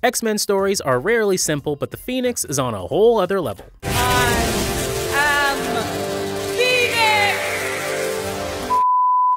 X-Men stories are rarely simple, but the Phoenix is on a whole other level.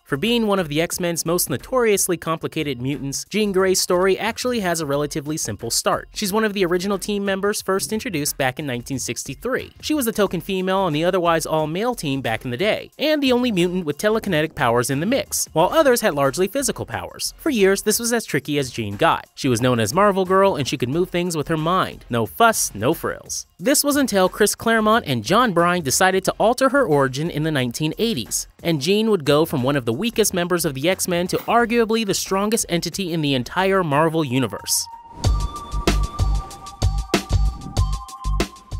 For being one of the X-Men's most notoriously complicated mutants, Jean Grae's story actually has a relatively simple start. She's one of the original team members first introduced back in 1963. She was the token female on the otherwise all-male team back in the day, and the only mutant with telekinetic powers in the mix, while others had largely physical powers. For years, this was as tricky as Jean got. She was known as Marvel Girl, and she could move things with her mind. No fuss, no frills. This was until Chris Claremont and John Byrne decided to alter her origin in the 1980s, and Jean would go from one of the weakest members of the X-Men to arguably the strongest entity in the entire Marvel universe.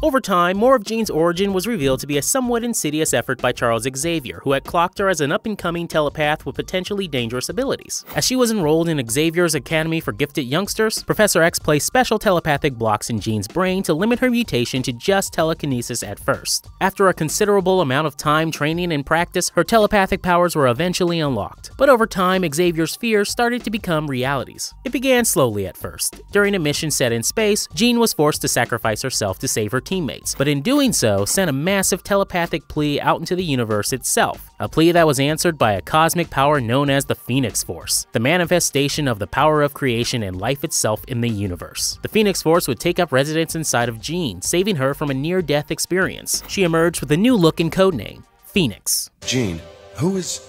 Over time, more of Jean's origin was revealed to be a somewhat insidious effort by Charles Xavier, who had clocked her as an up-and-coming telepath with potentially dangerous abilities. As she was enrolled in Xavier's Academy for Gifted Youngsters, Professor X placed special telepathic blocks in Jean's brain to limit her mutation to just telekinesis at first. After a considerable amount of time, training, and practice, her telepathic powers were eventually unlocked. But over time, Xavier's fears started to become realities. It began slowly at first. During a mission set in space, Jean was forced to sacrifice herself to save her teammates, but in doing so, sent a massive telepathic plea out into the universe itself. A plea that was answered by a cosmic power known as the Phoenix Force, the manifestation of the power of creation and life itself in the universe. The Phoenix Force would take up residence inside of Jean, saving her from a near-death experience. She emerged with a new look and codename, Phoenix. Jean, who is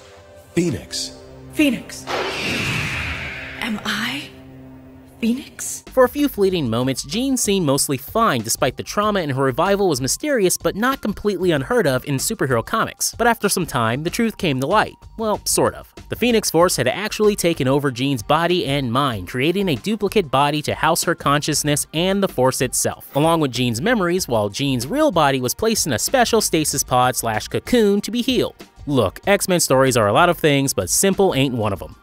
Phoenix? Phoenix. Am I Phoenix? For a few fleeting moments, Jean seemed mostly fine despite the trauma, and her revival was mysterious but not completely unheard of in superhero comics. But after some time, the truth came to light. Well, sort of. The Phoenix Force had actually taken over Jean's body and mind, creating a duplicate body to house her consciousness and the Force itself, along with Jean's memories, while Jean's real body was placed in a special stasis pod / cocoon to be healed. Look, X-Men stories are a lot of things, but simple ain't one of them.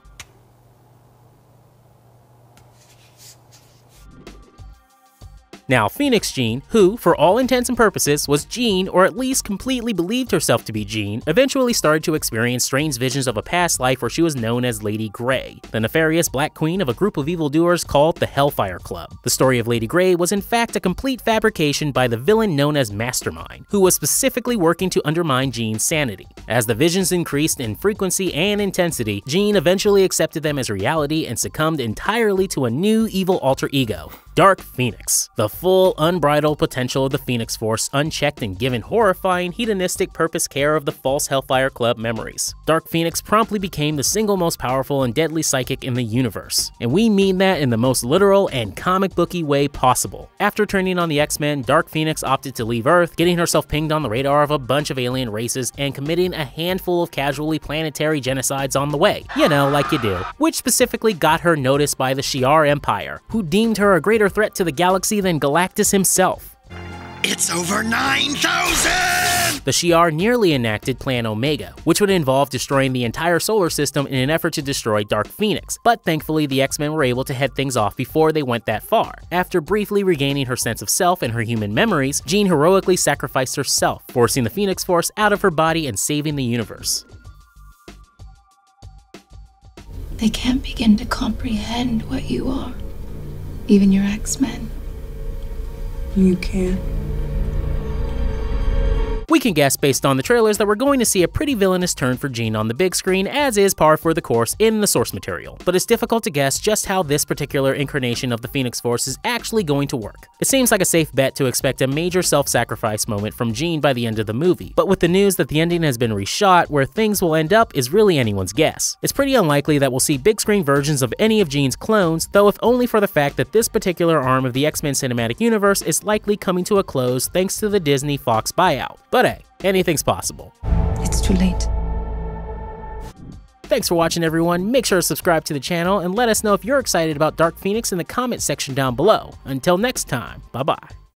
Now, Phoenix Jean, who, for all intents and purposes, was Jean, or at least completely believed herself to be Jean, eventually started to experience strange visions of a past life where she was known as Lady Grae, the nefarious Black Queen of a group of evildoers called the Hellfire Club. The story of Lady Grae was in fact a complete fabrication by the villain known as Mastermind, who was specifically working to undermine Jean's sanity. As the visions increased in frequency and intensity, Jean eventually accepted them as reality and succumbed entirely to a new evil alter ego, Dark Phoenix. The full, unbridled potential of the Phoenix Force unchecked and given horrifying, hedonistic purpose care of the false Hellfire Club memories. Dark Phoenix promptly became the single most powerful and deadly psychic in the universe. And we mean that in the most literal and comic booky way possible. After turning on the X-Men, Dark Phoenix opted to leave Earth, getting herself pinged on the radar of a bunch of alien races and committing a handful of casually planetary genocides on the way. You know, like you do. Which specifically got her noticed by the Shi'ar Empire, who deemed her a greater threat to the galaxy than Galactus himself. It's over 9,000! The Shi'ar nearly enacted Plan Omega, which would involve destroying the entire solar system in an effort to destroy Dark Phoenix, but thankfully the X-Men were able to head things off before they went that far. After briefly regaining her sense of self and her human memories, Jean heroically sacrificed herself, forcing the Phoenix Force out of her body and saving the universe. They can't begin to comprehend what you are. Even your X-Men. You can. We can guess based on the trailers that we're going to see a pretty villainous turn for Jean on the big screen, as is par for the course in the source material. But it's difficult to guess just how this particular incarnation of the Phoenix Force is actually going to work. It seems like a safe bet to expect a major self-sacrifice moment from Jean by the end of the movie, but with the news that the ending has been reshot, where things will end up is really anyone's guess. It's pretty unlikely that we'll see big screen versions of any of Jean's clones, though if only for the fact that this particular arm of the X-Men cinematic universe is likely coming to a close thanks to the Disney-Fox buyout. But hey, anything's possible. It's too late. Thanks for watching, everyone. Make sure to subscribe to the channel and let us know if you're excited about Dark Phoenix in the comment section down below. Until next time, bye-bye.